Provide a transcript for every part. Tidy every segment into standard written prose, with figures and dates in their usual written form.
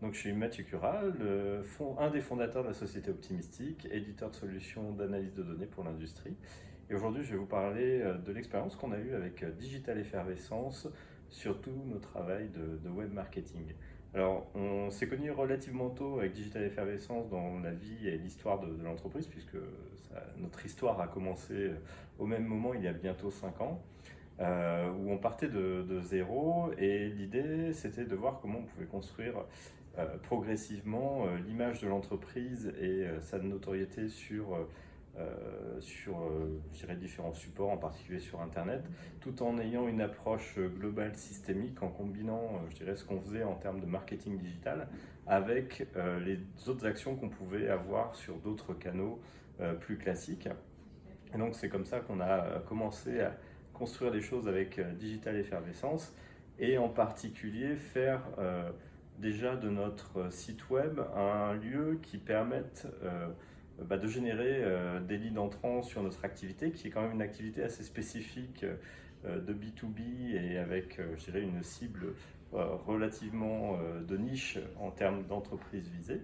Donc, je suis Mathieu Cural, un des fondateurs de la société Optimistic, éditeur de solutions d'analyse de données pour l'industrie. Et aujourd'hui, je vais vous parler de l'expérience qu'on a eue avec Digital Effervescence, surtout nos travails de web marketing. Alors, on s'est connus relativement tôt avec Digital Effervescence dans la vie et l'histoire de l'entreprise, puisque notre histoire a commencé au même moment, il y a bientôt 5 ans. Où on partait de zéro et l'idée c'était de voir comment on pouvait construire progressivement l'image de l'entreprise et sa notoriété sur je dirais, différents supports, en particulier sur Internet, tout en ayant une approche globale systémique, en combinant je dirais, ce qu'on faisait en termes de marketing digital avec les autres actions qu'on pouvait avoir sur d'autres canaux plus classiques. Et donc c'est comme ça qu'on a commencé à construire des choses avec Digital Effervescence et en particulier faire déjà de notre site web un lieu qui permette de générer des leads entrants sur notre activité, qui est quand même une activité assez spécifique de B2B et avec, je dirais, une cible relativement de niche en termes d'entreprise visée.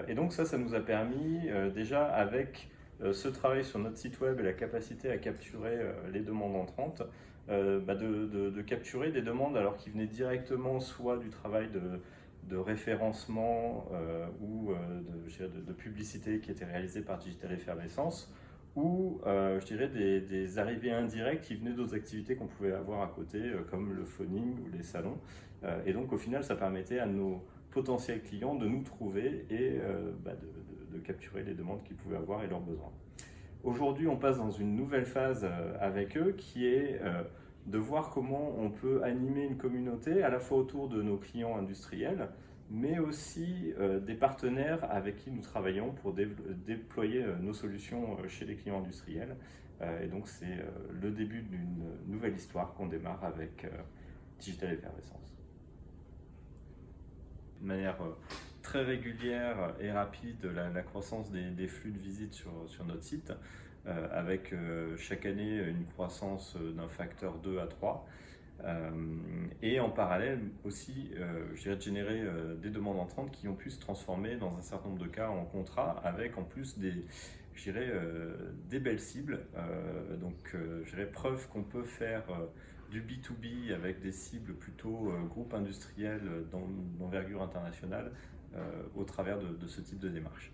Et donc ça nous a permis déjà avec ce travail sur notre site web et la capacité à capturer les demandes entrantes, de capturer des demandes alors qui venaient directement soit du travail de référencement ou de publicité qui était réalisé par Digital Effervescence, ou je dirais des arrivées indirectes qui venaient d'autres activités qu'on pouvait avoir à côté, comme le phoning ou les salons. Et donc au final, ça permettait à nos potentiels clients de nous trouver et de capturer les demandes qu'ils pouvaient avoir et leurs besoins. Aujourd'hui, on passe dans une nouvelle phase avec eux qui est de voir comment on peut animer une communauté à la fois autour de nos clients industriels, mais aussi des partenaires avec qui nous travaillons pour déployer nos solutions chez les clients industriels. Et donc c'est le début d'une nouvelle histoire qu'on démarre avec Digital Effervescence. De manière très régulière et rapide la croissance des flux de visites sur notre site, avec chaque année une croissance d'un facteur 2 à 3. Et en parallèle aussi, je dirais, de générer des demandes entrantes qui ont pu se transformer dans un certain nombre de cas en contrats, avec en plus je dirais, des belles cibles. Je dirais, preuve qu'on peut faire du B2B avec des cibles plutôt groupes industriels d'envergure internationale au travers de ce type de démarche.